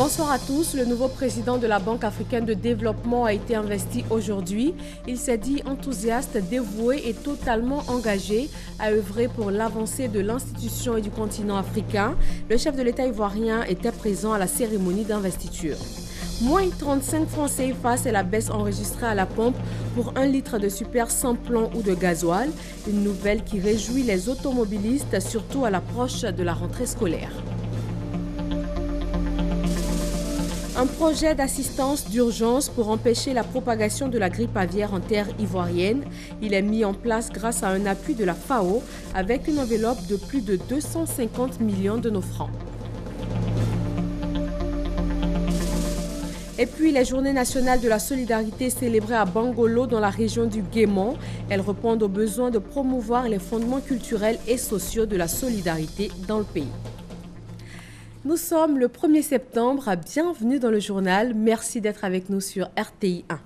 Bonsoir à tous. Le nouveau président de la Banque africaine de développement a été investi aujourd'hui. Il s'est dit enthousiaste, dévoué et totalement engagé à œuvrer pour l'avancée de l'institution et du continent africain. Le chef de l'État ivoirien était présent à la cérémonie d'investiture. Moins 35 francs CFA, c'est la baisse enregistrée à la pompe pour 1 litre de super sans plomb ou de gasoil. Une nouvelle qui réjouit les automobilistes, surtout à l'approche de la rentrée scolaire. Un projet d'assistance d'urgence pour empêcher la propagation de la grippe aviaire en terre ivoirienne. Il est mis en place grâce à un appui de la FAO avec une enveloppe de plus de 250 millions de nos francs. Et puis, les journées nationales de la solidarité célébrées à Bangolo dans la région du Guémon. Elles répondent aux besoins de promouvoir les fondements culturels et sociaux de la solidarité dans le pays. Nous sommes le 1er septembre, bienvenue dans le journal, merci d'être avec nous sur RTI 1.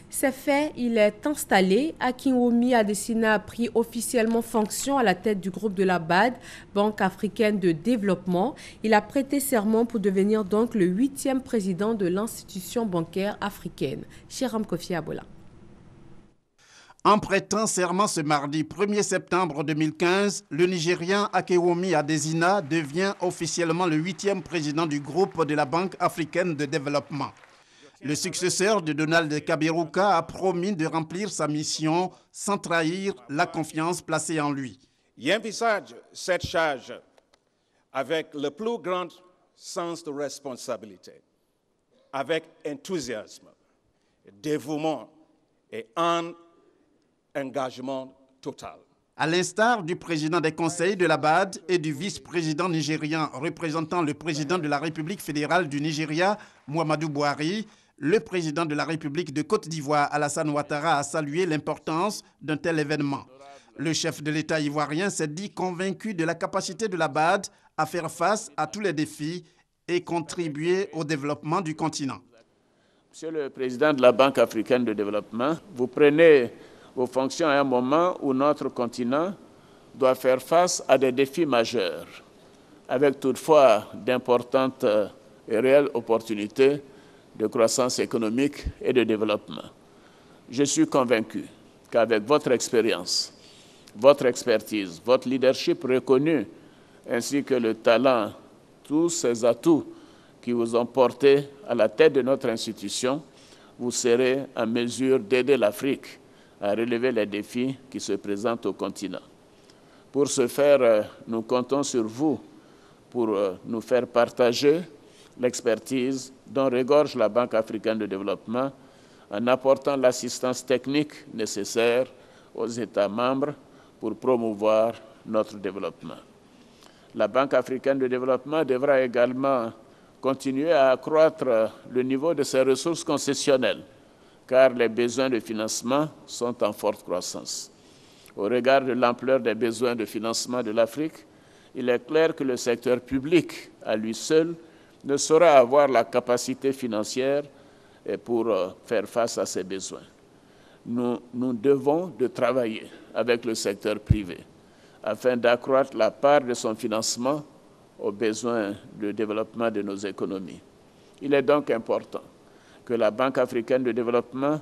C'est fait, il est installé. Akinwumi Adesina a pris officiellement fonction à la tête du groupe de la BAD, Banque africaine de développement. Il a prêté serment pour devenir donc le 8e président de l'institution bancaire africaine. Chiram Kofi Abola. En prêtant serment ce mardi 1er septembre 2015, le Nigérian Akinwumi Adesina devient officiellement le 8e président du groupe de la Banque africaine de développement. Le successeur de Donald Kaberuka a promis de remplir sa mission sans trahir la confiance placée en lui. J'envisage cette charge avec le plus grand sens de responsabilité, avec enthousiasme, dévouement et un engagement total. À l'instar du président des conseils de la BAD et du vice-président nigérian représentant le président de la République fédérale du Nigeria, Muhammadu Buhari, le président de la République de Côte d'Ivoire, Alassane Ouattara, a salué l'importance d'un tel événement. Le chef de l'État ivoirien s'est dit convaincu de la capacité de la BAD à faire face à tous les défis et contribuer au développement du continent. Monsieur le président de la Banque africaine de développement, vous prenez vos fonctions à un moment où notre continent doit faire face à des défis majeurs, avec toutefois d'importantes et réelles opportunités de croissance économique et de développement. Je suis convaincu qu'avec votre expérience, votre expertise, votre leadership reconnu, ainsi que le talent, tous ces atouts qui vous ont porté à la tête de notre institution, vous serez en mesure d'aider l'Afrique à relever les défis qui se présentent au continent. Pour ce faire, nous comptons sur vous pour nous faire partager l'expertise dont regorge la Banque africaine de développement en apportant l'assistance technique nécessaire aux États membres pour promouvoir notre développement. La Banque africaine de développement devra également continuer à accroître le niveau de ses ressources concessionnelles, car les besoins de financement sont en forte croissance. Au regard de l'ampleur des besoins de financement de l'Afrique, il est clair que le secteur public, à lui seul, ne saura avoir la capacité financière pour faire face à ces besoins. Nous devons de travailler avec le secteur privé afin d'accroître la part de son financement aux besoins de développement de nos économies. Il est donc important que la Banque africaine de développement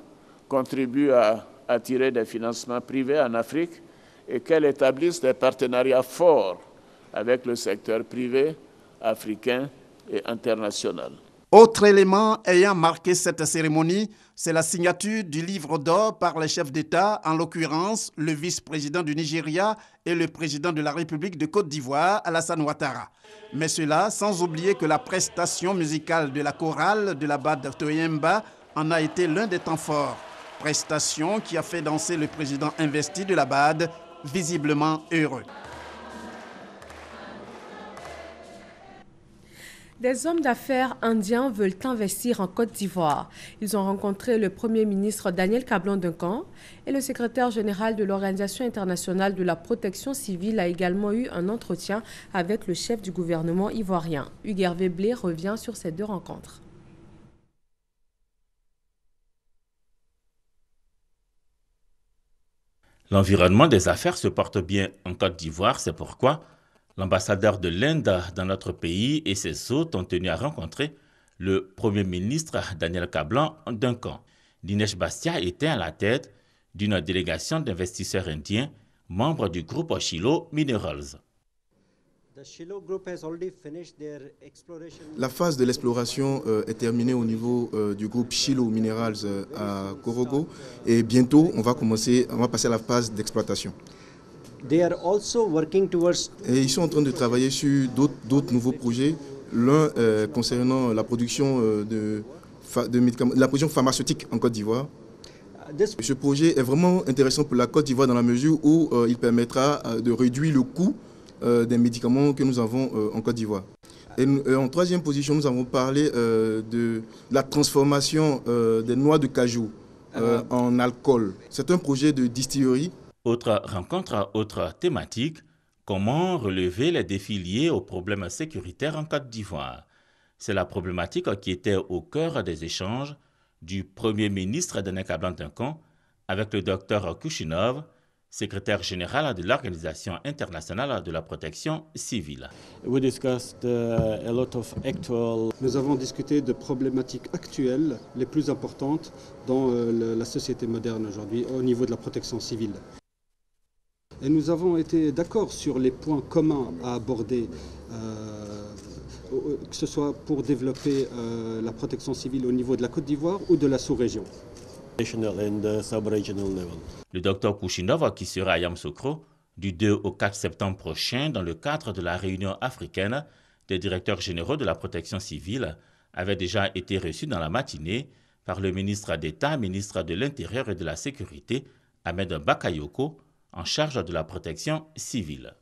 contribue à attirer des financements privés en Afrique et qu'elle établisse des partenariats forts avec le secteur privé africain et international. Autre élément ayant marqué cette cérémonie, c'est la signature du livre d'or par les chefs d'État, en l'occurrence le vice-président du Nigeria et le président de la République de Côte d'Ivoire, Alassane Ouattara. Mais cela sans oublier que la prestation musicale de la chorale de la BAD Toyemba en a été l'un des temps forts. Prestation qui a fait danser le président investi de la BAD, visiblement heureux. Des hommes d'affaires indiens veulent investir en Côte d'Ivoire. Ils ont rencontré le Premier ministre Daniel Cablon-Duncan et le secrétaire général de l'Organisation internationale de la protection civile a également eu un entretien avec le chef du gouvernement ivoirien. Hugues Hervé Blé revient sur ces deux rencontres. L'environnement des affaires se porte bien en Côte d'Ivoire, c'est pourquoi l'ambassadeur de l'Inde dans notre pays et ses hôtes ont tenu à rencontrer le Premier ministre Daniel Kablan d'un camp. Dinesh Bastia était à la tête d'une délégation d'investisseurs indiens, membres du groupe Shilo Minerals. La phase de l'exploration est terminée au niveau du groupe Shilo Minerals à Korogo et bientôt on va passer à la phase d'exploitation. Et ils sont en train de travailler sur d'autres nouveaux projets, l'un concernant la production de médicaments, la production pharmaceutique en Côte d'Ivoire. Ce projet est vraiment intéressant pour la Côte d'Ivoire dans la mesure où il permettra de réduire le coût des médicaments que nous avons en Côte d'Ivoire. Et en troisième position, nous avons parlé de la transformation des noix de cajou en alcool. C'est un projet de distillerie. Autre rencontre, autre thématique, comment relever les défis liés aux problèmes sécuritaires en Côte d'Ivoire. C'est la problématique qui était au cœur des échanges du Premier ministre Daniel Kablan d'un camp avec le docteur Kushinov, secrétaire général de l'Organisation internationale de la protection civile. Nous avons discuté de problématiques actuelles les plus importantes dans la société moderne aujourd'hui au niveau de la protection civile. Et nous avons été d'accord sur les points communs à aborder, que ce soit pour développer la protection civile au niveau de la Côte d'Ivoire ou de la sous-région. Le docteur Kushinov, qui sera à Yamoussoukro du 2 au 4 septembre prochain dans le cadre de la réunion africaine des directeurs généraux de la protection civile, avait déjà été reçu dans la matinée par le ministre d'État, ministre de l'Intérieur et de la Sécurité, Ahmed Bakayoko, en charge de la protection civile.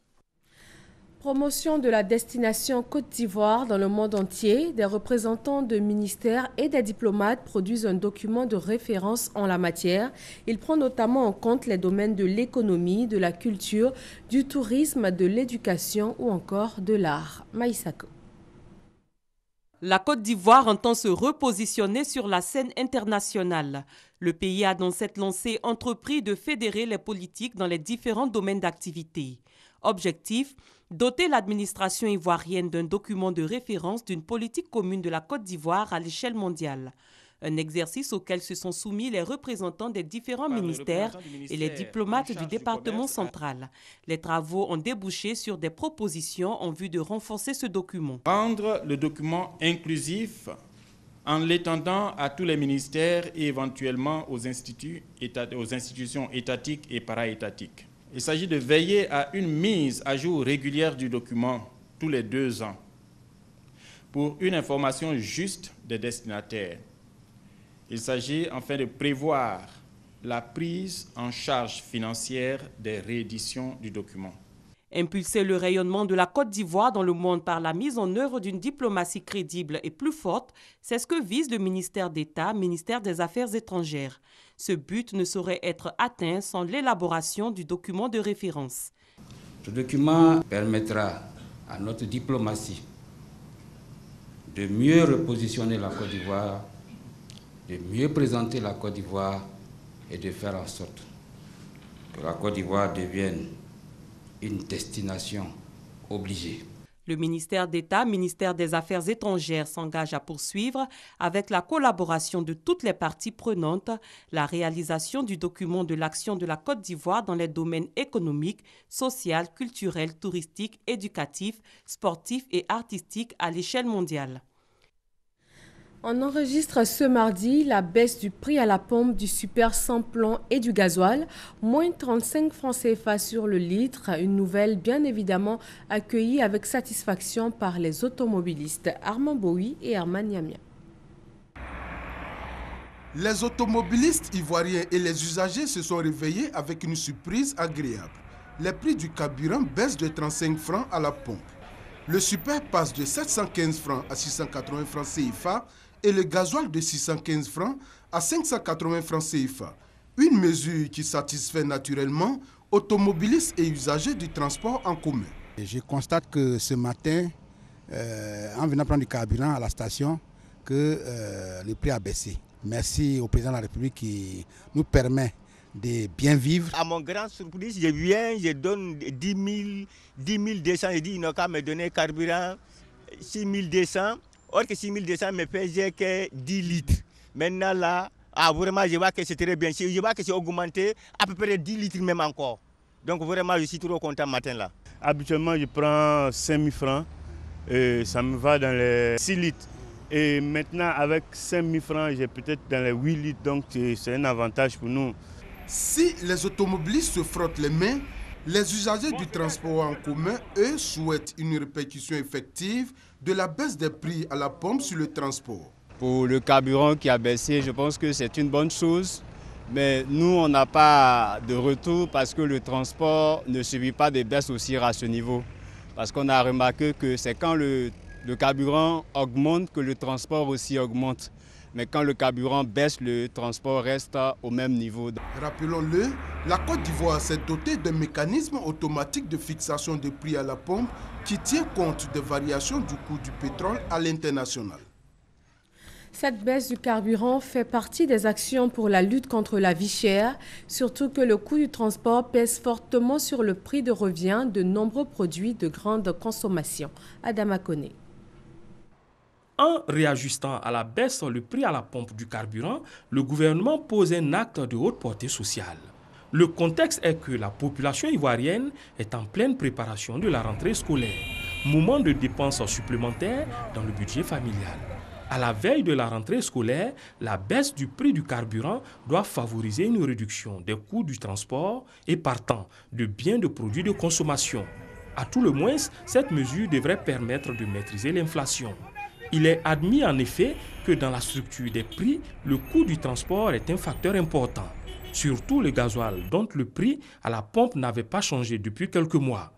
Promotion de la destination Côte d'Ivoire dans le monde entier, des représentants de ministères et des diplomates produisent un document de référence en la matière. Il prend notamment en compte les domaines de l'économie, de la culture, du tourisme, de l'éducation ou encore de l'art. Maïsako. La Côte d'Ivoire entend se repositionner sur la scène internationale. Le pays a dans cette lancée entrepris de fédérer les politiques dans les différents domaines d'activité. Objectif, doter l'administration ivoirienne d'un document de référence d'une politique commune de la Côte d'Ivoire à l'échelle mondiale. Un exercice auquel se sont soumis les représentants des différents ministères et les diplomates du département central. Les travaux ont débouché sur des propositions en vue de renforcer ce document. Rendre le document inclusif en l'étendant à tous les ministères et éventuellement aux institutions étatiques et para-étatiques. Il s'agit de veiller à une mise à jour régulière du document tous les 2 ans pour une information juste des destinataires. Il s'agit enfin de prévoir la prise en charge financière des rééditions du document. Impulser le rayonnement de la Côte d'Ivoire dans le monde par la mise en œuvre d'une diplomatie crédible et plus forte, c'est ce que vise le ministère d'État, ministère des Affaires étrangères. Ce but ne saurait être atteint sans l'élaboration du document de référence. Ce document permettra à notre diplomatie de mieux repositionner la Côte d'Ivoire, de mieux présenter la Côte d'Ivoire et de faire en sorte que la Côte d'Ivoire devienne une destination obligée. Le ministère d'État, ministère des Affaires étrangères s'engage à poursuivre, avec la collaboration de toutes les parties prenantes, la réalisation du document de l'action de la Côte d'Ivoire dans les domaines économiques, sociaux, culturels, touristiques, éducatifs, sportifs et artistiques à l'échelle mondiale. On enregistre ce mardi la baisse du prix à la pompe du super sans plomb et du gasoil, moins 35 francs CFA sur le litre, une nouvelle bien évidemment accueillie avec satisfaction par les automobilistes Armand Boui et Herman Yamia. Les automobilistes ivoiriens et les usagers se sont réveillés avec une surprise agréable. Les prix du carburant baissent de 35 francs à la pompe. Le super passe de 715 francs à 680 francs CFA et le gasoil de 615 francs à 580 francs CFA. Une mesure qui satisfait naturellement automobilistes et usagers du transport en commun. Je constate que ce matin, en venant prendre du carburant à la station, que le prix a baissé. Merci au président de la République qui nous permet de bien vivre. À mon grand surprise, je viens, je donne 10 200, je dis il n'a qu'à me donner carburant 6 200. Or que 6200 me faisait que 10 litres. Maintenant là, vraiment je vois que c'est très bien. Je vois que c'est augmenté à peu près 10 litres même encore. Donc vraiment je suis trop content matin là. Habituellement je prends 5000 francs et ça me va dans les 6 litres. Et maintenant avec 5000 francs j'ai peut-être dans les 8 litres, donc c'est un avantage pour nous. Si les automobilistes se frottent les mains, les usagers du transport en commun, eux, souhaitent une répercussion effective de la baisse des prix à la pompe sur le transport. Pour le carburant qui a baissé, je pense que c'est une bonne chose. Mais nous, on n'a pas de retour parce que le transport ne subit pas de baisse aussi à ce niveau. Parce qu'on a remarqué que c'est quand le carburant augmente que le transport aussi augmente. Mais quand le carburant baisse, le transport reste au même niveau. Rappelons-le, la Côte d'Ivoire s'est dotée d'un mécanisme automatique de fixation des prix à la pompe qui tient compte des variations du coût du pétrole à l'international. Cette baisse du carburant fait partie des actions pour la lutte contre la vie chère, surtout que le coût du transport pèse fortement sur le prix de revient de nombreux produits de grande consommation. Adama Kone. En réajustant à la baisse le prix à la pompe du carburant, le gouvernement pose un acte de haute portée sociale. Le contexte est que la population ivoirienne est en pleine préparation de la rentrée scolaire, moment de dépenses supplémentaires dans le budget familial. À la veille de la rentrée scolaire, la baisse du prix du carburant doit favoriser une réduction des coûts du transport et partant de biens de produits de consommation. À tout le moins, cette mesure devrait permettre de maîtriser l'inflation. Il est admis en effet que dans la structure des prix, le coût du transport est un facteur important. Surtout le gasoil, dont le prix à la pompe n'avait pas changé depuis quelques mois.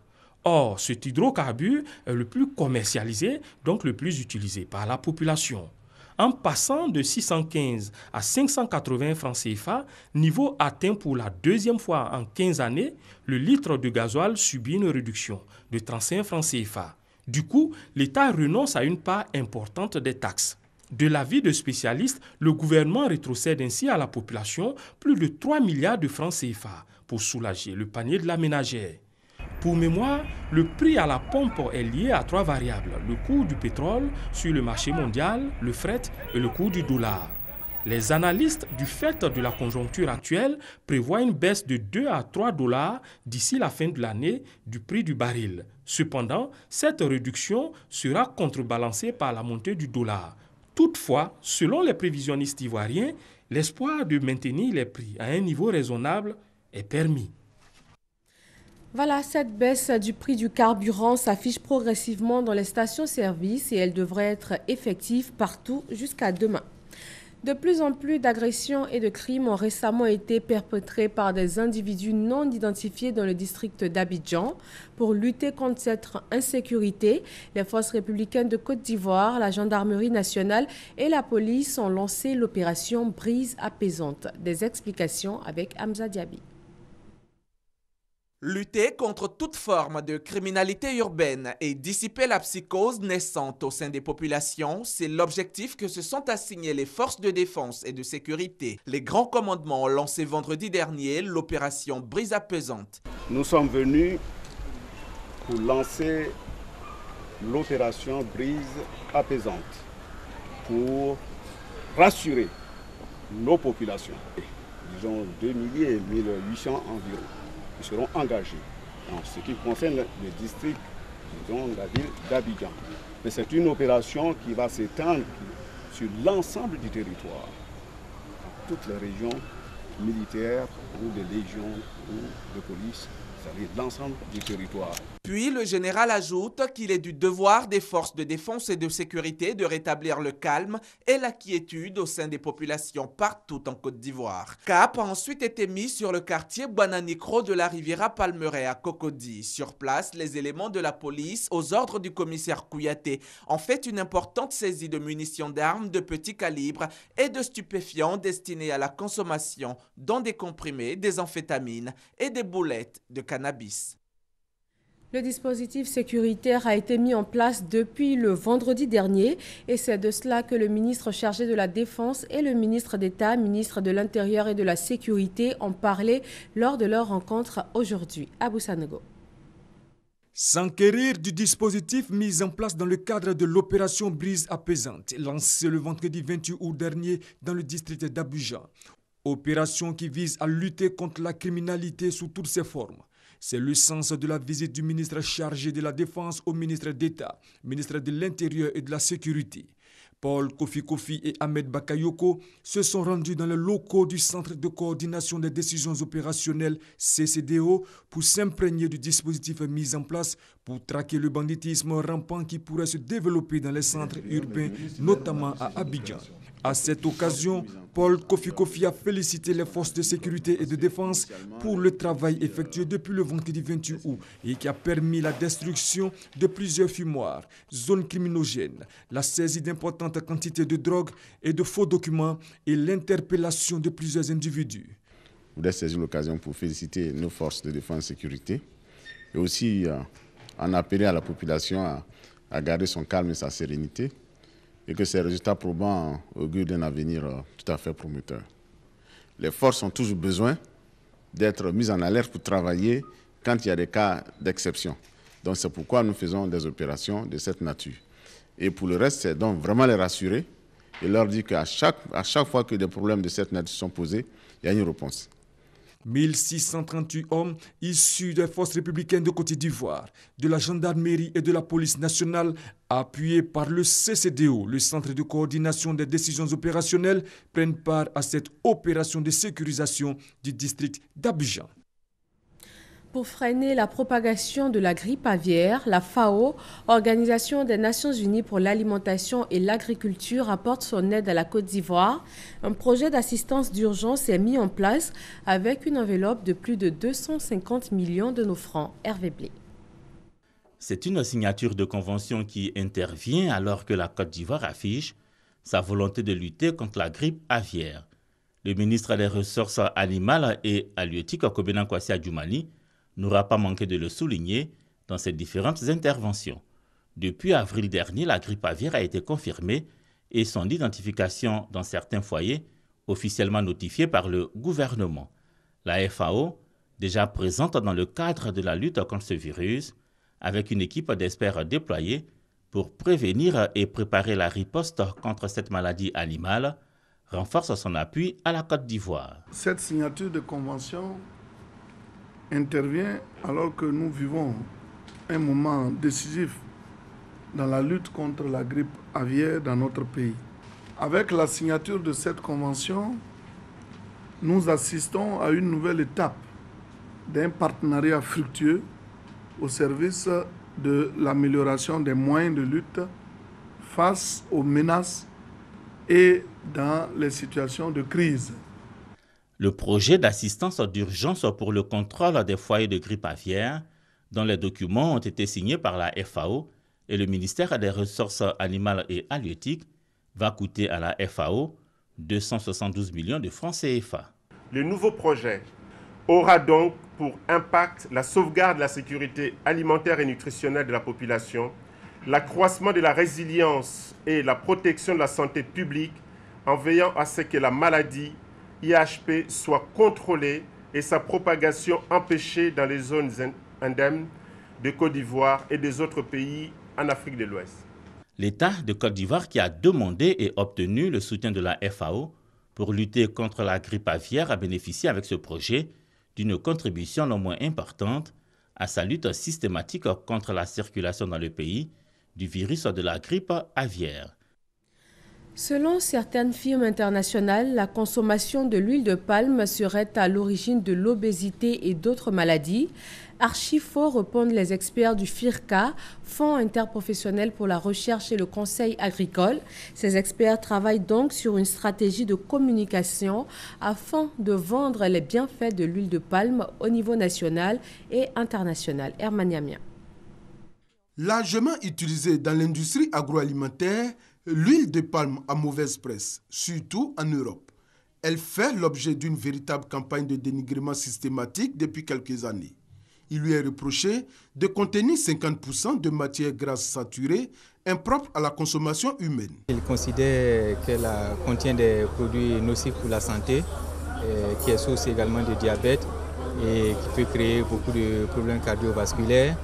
Or, cet hydrocarbure est le plus commercialisé, donc le plus utilisé par la population. En passant de 615 à 580 francs CFA, niveau atteint pour la deuxième fois en 15 années, le litre de gasoil subit une réduction de 35 francs CFA. Du coup, l'État renonce à une part importante des taxes. De l'avis de spécialistes, le gouvernement rétrocède ainsi à la population plus de 3 milliards de francs CFA pour soulager le panier de la ménagère. Pour mémoire, le prix à la pompe est lié à 3 variables, le coût du pétrole sur le marché mondial, le fret et le coût du dollar. Les analystes, du fait de la conjoncture actuelle, prévoient une baisse de 2 à 3 dollars d'ici la fin de l'année du prix du baril. Cependant, cette réduction sera contrebalancée par la montée du dollar. Toutefois, selon les prévisionnistes ivoiriens, l'espoir de maintenir les prix à un niveau raisonnable est permis. Voilà, cette baisse du prix du carburant s'affiche progressivement dans les stations-service et elle devrait être effective partout jusqu'à demain. De plus en plus d'agressions et de crimes ont récemment été perpétrés par des individus non identifiés dans le district d'Abidjan. Pour lutter contre cette insécurité, les forces républicaines de Côte d'Ivoire, la gendarmerie nationale et la police ont lancé l'opération Brise apaisante. Des explications avec Hamza Diaby. Lutter contre toute forme de criminalité urbaine et dissiper la psychose naissante au sein des populations, c'est l'objectif que se sont assignés les forces de défense et de sécurité. Les grands commandements ont lancé vendredi dernier l'opération Brise apaisante. Nous sommes venus pour lancer l'opération Brise apaisante pour rassurer nos populations. Disons 2 800 environ. Nous serons engagés en ce qui concerne le district, disons la ville d'Abidjan. Mais c'est une opération qui va s'étendre sur l'ensemble du territoire, dans toutes les régions militaires ou de légions ou de police, c'est-à-dire l'ensemble du territoire. Puis le général ajoute qu'il est du devoir des forces de défense et de sécurité de rétablir le calme et la quiétude au sein des populations partout en Côte d'Ivoire. Cap a ensuite été mis sur le quartier Boananikro de la Riviera Palmeraie à Cocody. Sur place, les éléments de la police, aux ordres du commissaire Kouyaté, ont fait une importante saisie de munitions d'armes de petit calibre et de stupéfiants destinés à la consommation, dont des comprimés, des amphétamines et des boulettes de cannabis. Le dispositif sécuritaire a été mis en place depuis le vendredi dernier et c'est de cela que le ministre chargé de la Défense et le ministre d'État, ministre de l'Intérieur et de la Sécurité ont parlé lors de leur rencontre aujourd'hui. Abou Sanogo. S'enquérir du dispositif mis en place dans le cadre de l'opération Brise apaisante, lancée le vendredi 28 août dernier dans le district d'Abidjan. Opération qui vise à lutter contre la criminalité sous toutes ses formes. C'est le sens de la visite du ministre chargé de la Défense au ministre d'État, ministre de l'Intérieur et de la Sécurité. Paul Kofi et Ahmed Bakayoko se sont rendus dans les locaux du Centre de coordination des décisions opérationnelles CCDO pour s'imprégner du dispositif mis en place pour traquer le banditisme rampant qui pourrait se développer dans les centres urbains, notamment à Abidjan. À cette occasion, Paul Kofi a félicité les forces de sécurité et de défense pour le travail effectué depuis le vendredi 28 août et qui a permis la destruction de plusieurs fumoirs, zones criminogènes, la saisie d'importantes quantités de drogue et de faux documents et l'interpellation de plusieurs individus. Je voudrais saisir l'occasion pour féliciter nos forces de défense et sécurité et aussi en appeler à la population à garder son calme et sa sérénité, et que ces résultats probants augurent d'un avenir tout à fait prometteur. Les forces ont toujours besoin d'être mises en alerte pour travailler quand il y a des cas d'exception. Donc c'est pourquoi nous faisons des opérations de cette nature. Et pour le reste, c'est donc vraiment les rassurer et leur dire qu'à chaque fois que des problèmes de cette nature sont posés, il y a une réponse. 1638 hommes issus des forces républicaines de Côte d'Ivoire, de la gendarmerie et de la police nationale, appuyés par le CCDO, le Centre de coordination des décisions opérationnelles, prennent part à cette opération de sécurisation du district d'Abidjan. Pour freiner la propagation de la grippe aviaire, la FAO, Organisation des Nations Unies pour l'alimentation et l'agriculture, apporte son aide à la Côte d'Ivoire. Un projet d'assistance d'urgence est mis en place avec une enveloppe de plus de 250 millions de nos francs. Hervé Blé. C'est une signature de convention qui intervient alors que la Côte d'Ivoire affiche sa volonté de lutter contre la grippe aviaire. Le ministre des Ressources animales et halieutiques, Kobena Kwasi Adjoumani, n'aura pas manqué de le souligner dans ses différentes interventions. Depuis avril dernier, la grippe aviaire a été confirmée et son identification dans certains foyers officiellement notifiée par le gouvernement. La FAO, déjà présente dans le cadre de la lutte contre ce virus, avec une équipe d'experts déployés pour prévenir et préparer la riposte contre cette maladie animale, renforce son appui à la Côte d'Ivoire. Cette signature de convention intervient alors que nous vivons un moment décisif dans la lutte contre la grippe aviaire dans notre pays. Avec la signature de cette convention, nous assistons à une nouvelle étape d'un partenariat fructueux au service de l'amélioration des moyens de lutte face aux menaces et dans les situations de crise. Le projet d'assistance d'urgence pour le contrôle des foyers de grippe aviaire, dont les documents ont été signés par la FAO et le ministère des Ressources animales et halieutiques, va coûter à la FAO 272 millions de francs CFA. Le nouveau projet aura donc pour impact la sauvegarde de la sécurité alimentaire et nutritionnelle de la population, l'accroissement de la résilience et la protection de la santé publique en veillant à ce que la maladie IHP soit contrôlée et sa propagation empêchée dans les zones endèmes de Côte d'Ivoire et des autres pays en Afrique de l'Ouest. L'État de Côte d'Ivoire qui a demandé et obtenu le soutien de la FAO pour lutter contre la grippe aviaire a bénéficié avec ce projet d'une contribution non moins importante à sa lutte systématique contre la circulation dans le pays du virus de la grippe aviaire. Selon certaines firmes internationales, la consommation de l'huile de palme serait à l'origine de l'obésité et d'autres maladies. Archifo, répondent les experts du FIRCA, Fonds interprofessionnel pour la recherche et le conseil agricole. Ces experts travaillent donc sur une stratégie de communication afin de vendre les bienfaits de l'huile de palme au niveau national et international. Herman Yamia. Largement utilisée dans l'industrie agroalimentaire, l'huile de palme a mauvaise presse, surtout en Europe. Elle fait l'objet d'une véritable campagne de dénigrement systématique depuis quelques années. Il lui est reproché de contenir 50% de matières grasses saturées impropres à la consommation humaine. Il considère qu'elle contient des produits nocifs pour la santé, qui est source également de diabète et qui peut créer beaucoup de problèmes cardiovasculaires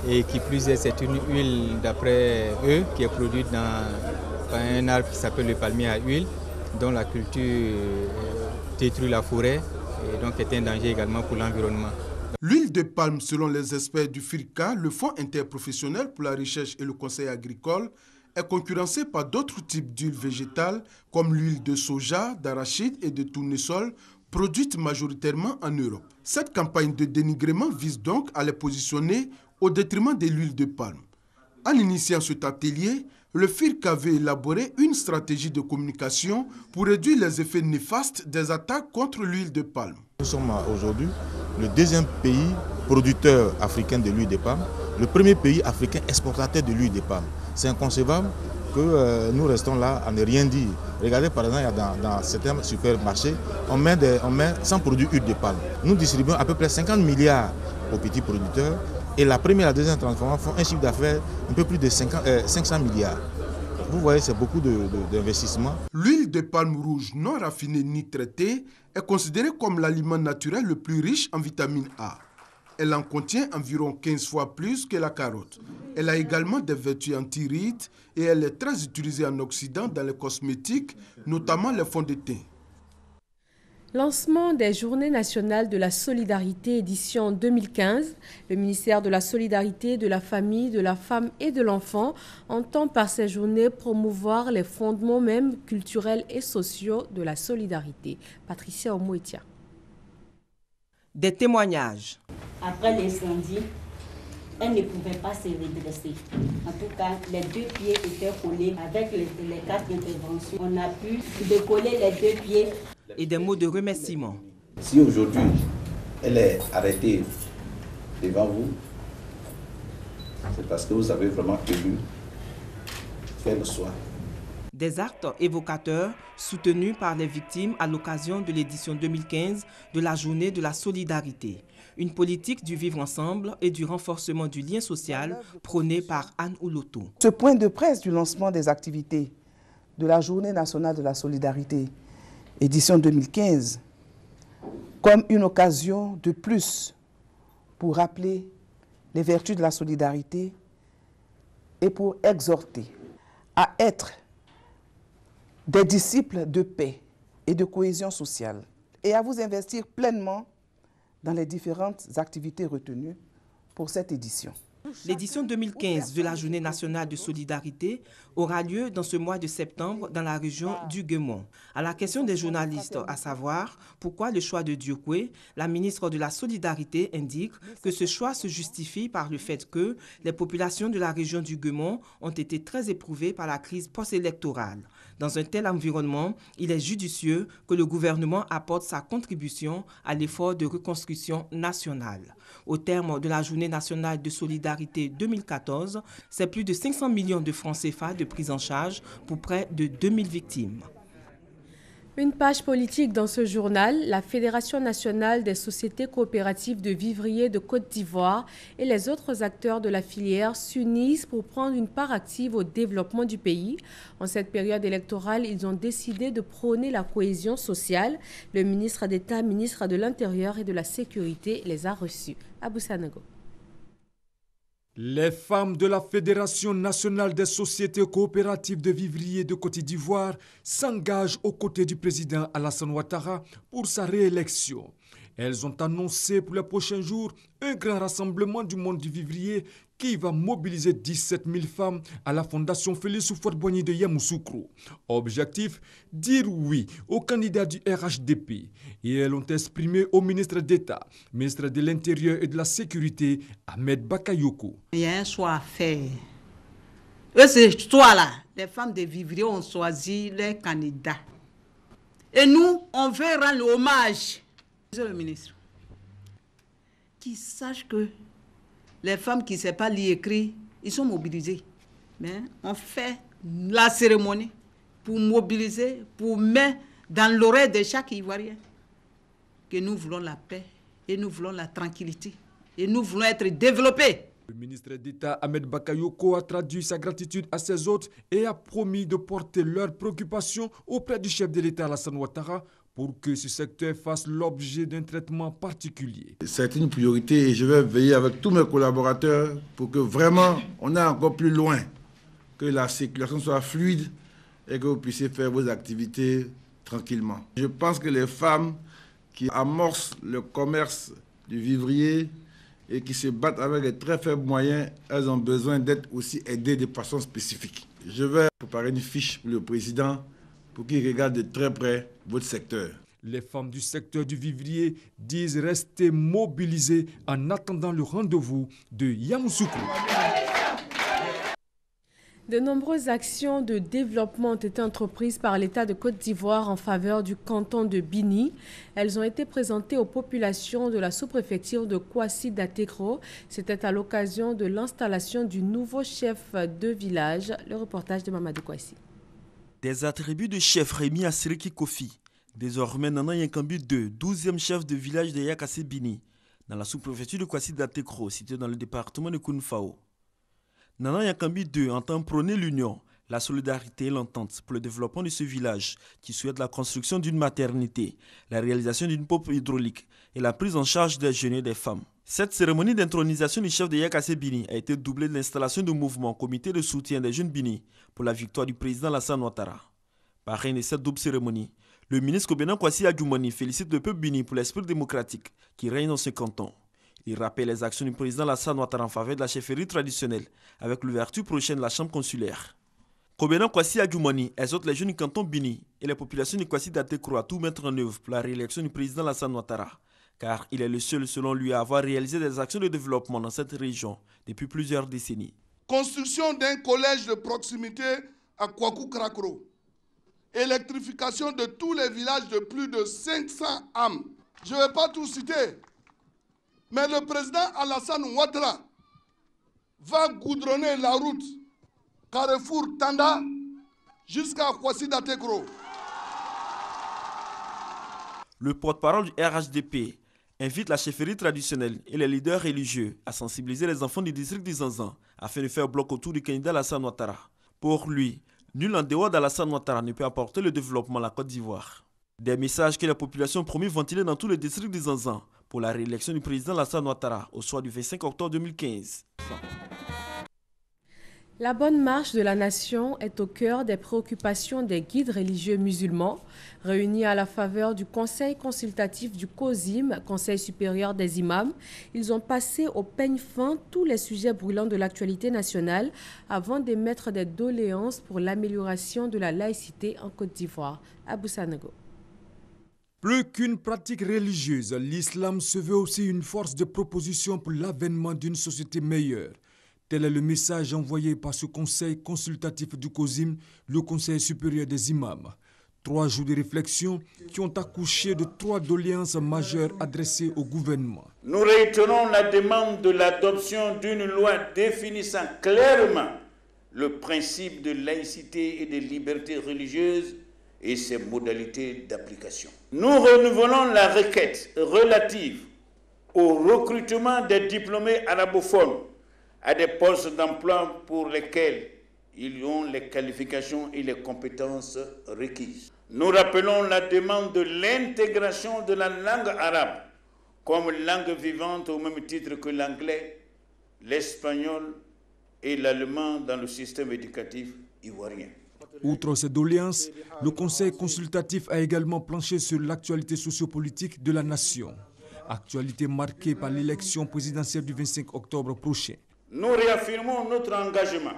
Et qui plus est, c'est une huile d'après eux qui est produite par un arbre qui s'appelle le palmier à huile, dont la culture détruit la forêt et donc est un danger également pour l'environnement. L'huile de palme, selon les experts du FIRCA, le Fonds interprofessionnel pour la recherche et le conseil agricole, est concurrencée par d'autres types d'huiles végétales comme l'huile de soja, d'arachide et de tournesol, produites majoritairement en Europe. Cette campagne de dénigrement vise donc à les positionner au détriment de l'huile de palme. En initiant cet atelier, le FIRCA veut élaborer une stratégie de communication pour réduire les effets néfastes des attaques contre l'huile de palme. Nous sommes aujourd'hui le deuxième pays producteur africain de l'huile de palme, le premier pays africain exportateur de l'huile de palme. C'est inconcevable que nous restons là à ne rien dire. Regardez par exemple, dans certains supermarchés, on met 100 produits d'huile de palme. Nous distribuons à peu près 50 milliards aux petits producteurs et la première et la deuxième transformation font un chiffre d'affaires un peu plus de 500 milliards. Vous voyez, c'est beaucoup d'investissements. L'huile de palme rouge non raffinée ni traitée est considérée comme l'aliment naturel le plus riche en vitamine A. Elle en contient environ 15 fois plus que la carotte. Elle a également des vertus anti-rides et elle est très utilisée en Occident dans les cosmétiques, notamment les fonds de teint. Lancement des Journées nationales de la solidarité édition 2015. Le ministère de la Solidarité, de la Famille, de la Femme et de l'Enfant entend par ces journées promouvoir les fondements même culturels et sociaux de la solidarité. Patricia Omoetia. Des témoignages. Après l'incendie, elle ne pouvait pas se redresser. En tout cas, les deux pieds étaient collés avec les cartes d'intervention. On a pu décoller les deux pieds. Et des mots de remerciement. Si aujourd'hui, elle est arrêtée devant vous, c'est parce que vous avez vraiment tenu faire le soin. Des actes évocateurs soutenus par les victimes à l'occasion de l'édition 2015 de la Journée de la solidarité. Une politique du vivre ensemble et du renforcement du lien social prônée par Anne Ouloto. Ce point de presse du lancement des activités de la Journée nationale de la solidarité, édition 2015, comme une occasion de plus pour rappeler les vertus de la solidarité et pour exhorter à être des disciples de paix et de cohésion sociale et à vous investir pleinement dans les différentes activités retenues pour cette édition. L'édition 2015 de la Journée nationale de solidarité aura lieu dans ce mois de septembre dans la région du Guémont. À la question des journalistes, à savoir pourquoi le choix de Dieukwé, la ministre de la Solidarité indique que ce choix se justifie par le fait que les populations de la région du Guémont ont été très éprouvées par la crise post-électorale. Dans un tel environnement, il est judicieux que le gouvernement apporte sa contribution à l'effort de reconstruction nationale. Au terme de la Journée nationale de solidarité 2014, c'est plus de 500 millions de francs CFA de prise en charge pour près de 2000 victimes. Une page politique dans ce journal, la Fédération nationale des sociétés coopératives de vivriers de Côte d'Ivoire et les autres acteurs de la filière s'unissent pour prendre une part active au développement du pays. En cette période électorale, ils ont décidé de prôner la cohésion sociale. Le ministre d'État, ministre de l'Intérieur et de la Sécurité les a reçus. Abou Sanogo. Les femmes de la Fédération nationale des sociétés coopératives de vivriers de Côte d'Ivoire s'engagent aux côtés du président Alassane Ouattara pour sa réélection. Elles ont annoncé pour les prochains jours un grand rassemblement du monde du vivrier qui va mobiliser 17 000 femmes à la Fondation Félix Houphouët-Boigny de Yamoussoukro. Objectif, dire oui aux candidats du RHDP. Et elles ont exprimé au ministre d'État, ministre de l'Intérieur et de la Sécurité, Ahmed Bakayoko. Il y a un choix à faire. Et ce choix-là, les femmes des vivriers ont choisi leurs candidats. Et nous, on veut rendre hommage. Monsieur le ministre, qui sache que les femmes qui ne savent pas lire et écrire, ils sont mobilisés. Mais on fait la cérémonie pour mobiliser, pour mettre dans l'oreille de chaque Ivoirien que nous voulons la paix et nous voulons la tranquillité et nous voulons être développés. Le ministre d'État Ahmed Bakayoko a traduit sa gratitude à ses hôtes et a promis de porter leurs préoccupations auprès du chef de l'État Alassane Ouattara pour que ce secteur fasse l'objet d'un traitement particulier. C'est une priorité et je vais veiller avec tous mes collaborateurs pour que vraiment on aille encore plus loin, que la circulation soit fluide et que vous puissiez faire vos activités tranquillement. Je pense que les femmes qui amorcent le commerce du vivrier et qui se battent avec de très faibles moyens, elles ont besoin d'être aussi aidées de façon spécifique. Je vais préparer une fiche pour le président pour qu'il regarde de très près votre secteur. Les femmes du secteur du vivrier disent rester mobilisées en attendant le rendez-vous de Yamoussoukro. De nombreuses actions de développement ont été entreprises par l'État de Côte d'Ivoire en faveur du canton de Bini. Elles ont été présentées aux populations de la sous-préfecture de Kouassi-Datekro. C'était à l'occasion de l'installation du nouveau chef de village. Le reportage de Mamadou Kouassi. Des attributs de chef remis à Siriki Kofi. Désormais, Nana Yankambi II, 12e chef de village de Yakassé Bini, dans la sous-préfecture de Kouassi-Datekro, située dans le département de Kounfao. Nana Yankambi II entend prôner l'union, la solidarité et l'entente pour le développement de ce village qui souhaite la construction d'une maternité, la réalisation d'une pompe hydraulique et la prise en charge des jeunes et des femmes. Cette cérémonie d'intronisation du chef de Yakassé Bini a été doublée de l'installation du mouvement comité de soutien des jeunes Bini pour la victoire du président Alassane Ouattara. Parrain de cette double cérémonie, le ministre Kobena Kouassi Adjoumani félicite le peuple Bini pour l'esprit démocratique qui règne dans ce canton. Il rappelle les actions du président Alassane Ouattara en faveur de la chefferie traditionnelle avec l'ouverture prochaine de la chambre consulaire. Kobena Kouassi Adjoumani exhorte les jeunes du canton Bini et les populations de Kouassi-Datekro à tout mettre en œuvre pour la réélection du président Alassane Ouattara, car il est le seul, selon lui, à avoir réalisé des actions de développement dans cette région depuis plusieurs décennies. Construction d'un collège de proximité à Kouakou-Krakro. Électrification de tous les villages de plus de 500 âmes. Je ne vais pas tout citer. Mais le président Alassane Ouattara va goudronner la route Carrefour Tanda jusqu'à Kouassi-Datekro. Le porte-parole du RHDP invite la chefferie traditionnelle et les leaders religieux à sensibiliser les enfants du district d'Izanzan afin de faire bloc autour du candidat Alassane Ouattara. Pour lui, nul en dehors d'Alassane Ouattara ne peut apporter le développement à la Côte d'Ivoire. Des messages que la population promet ventiler dans tous les districts d'Izanzan pour la réélection du président Alassane Ouattara au soir du 25 octobre 2015. La bonne marche de la nation est au cœur des préoccupations des guides religieux musulmans. Réunis à la faveur du Conseil consultatif du COSIM, Conseil supérieur des imams, ils ont passé au peigne fin tous les sujets brûlants de l'actualité nationale avant d'émettre des doléances pour l'amélioration de la laïcité en Côte d'Ivoire. Abou Sanogo. Plus qu'une pratique religieuse, l'islam se veut aussi une force de proposition pour l'avènement d'une société meilleure. Tel est le message envoyé par ce conseil consultatif du COSIM, le Conseil supérieur des imams. 3 jours de réflexion qui ont accouché de 3 doléances majeures adressées au gouvernement. Nous réitérons la demande de l'adoption d'une loi définissant clairement le principe de laïcité et de liberté religieuse et ses modalités d'application. Nous renouvelons la requête relative au recrutement des diplômés arabophones à des postes d'emploi pour lesquels ils ont les qualifications et les compétences requises. Nous rappelons la demande de l'intégration de la langue arabe comme langue vivante au même titre que l'anglais, l'espagnol et l'allemand dans le système éducatif ivoirien. Outre ces doléances, le Conseil consultatif a également planché sur l'actualité sociopolitique de la nation. Actualité marquée par l'élection présidentielle du 25 octobre prochain. Nous réaffirmons notre engagement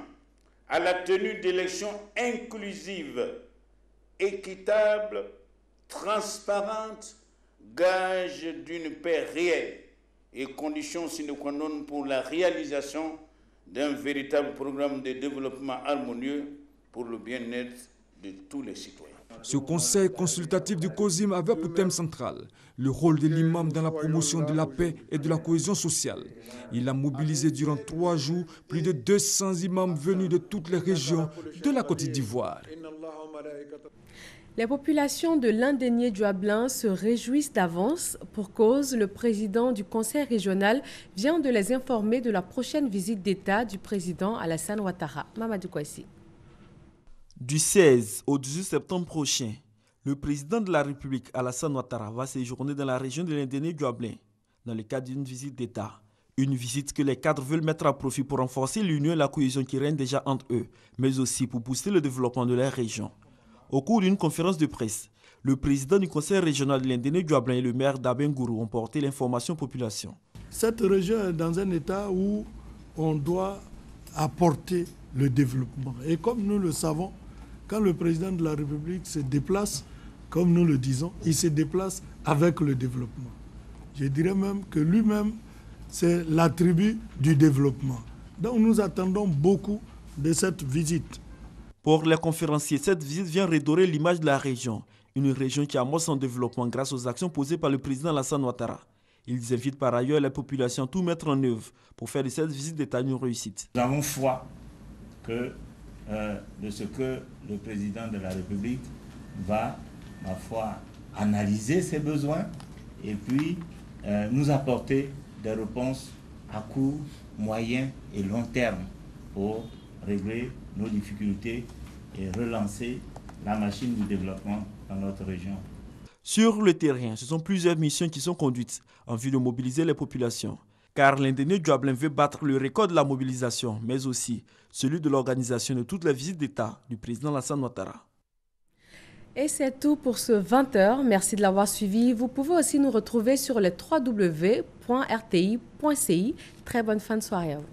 à la tenue d'élections inclusives, équitables, transparentes, gage d'une paix réelle et condition sine qua non pour la réalisation d'un véritable programme de développement harmonieux pour le bien-être de tous les citoyens. Ce conseil consultatif du COSIM avait pour thème central le rôle de l'imam dans la promotion de la paix et de la cohésion sociale. Il a mobilisé durant 3 jours plus de 200 imams venus de toutes les régions de la Côte d'Ivoire. Les populations de l'Indénié du Hablin se réjouissent d'avance. Pour cause, le président du conseil régional vient de les informer de la prochaine visite d'État du président Alassane Ouattara. Mamadou Kouassi. Du 16 au 18 septembre prochain, Le président de la République, Alassane Ouattara, va séjourner dans la région de l'Indéné-Guablin dans le cadre d'une visite d'État. Une visite que les cadres veulent mettre à profit pour renforcer l'union et la cohésion qui règnent déjà entre eux, mais aussi pour booster le développement de leur région. Au cours d'une conférence de presse, le président du conseil régional de l'Indéné-Guablin et le maire d'Abengourou ont porté l'information aux populations. Cette région est dans un état où on doit apporter le développement. Et comme nous le savons, quand le président de la République se déplace, comme nous le disons, il se déplace avec le développement. Je dirais même que lui-même, c'est l'attribut du développement. Donc nous attendons beaucoup de cette visite. Pour les conférenciers, cette visite vient redorer l'image de la région. Une région qui amorce son développement grâce aux actions posées par le président Alassane Ouattara. Ils invitent par ailleurs les populations à tout mettre en œuvre pour faire de cette visite d'État une réussite. Nous avons foi de ce que le président de la République va, ma foi, analyser ses besoins et puis nous apporter des réponses à court, moyen et long terme pour régler nos difficultés et relancer la machine du développement dans notre région. Sur le terrain, ce sont plusieurs missions qui sont conduites en vue de mobiliser les populations. Car l'Indéné-Guablin veut battre le record de la mobilisation, mais aussi celui de l'organisation de toutes les visites d'État du président Alassane Ouattara. Et c'est tout pour ce 20h. Merci de l'avoir suivi. Vous pouvez aussi nous retrouver sur le www.rti.ci. Très bonne fin de soirée à vous.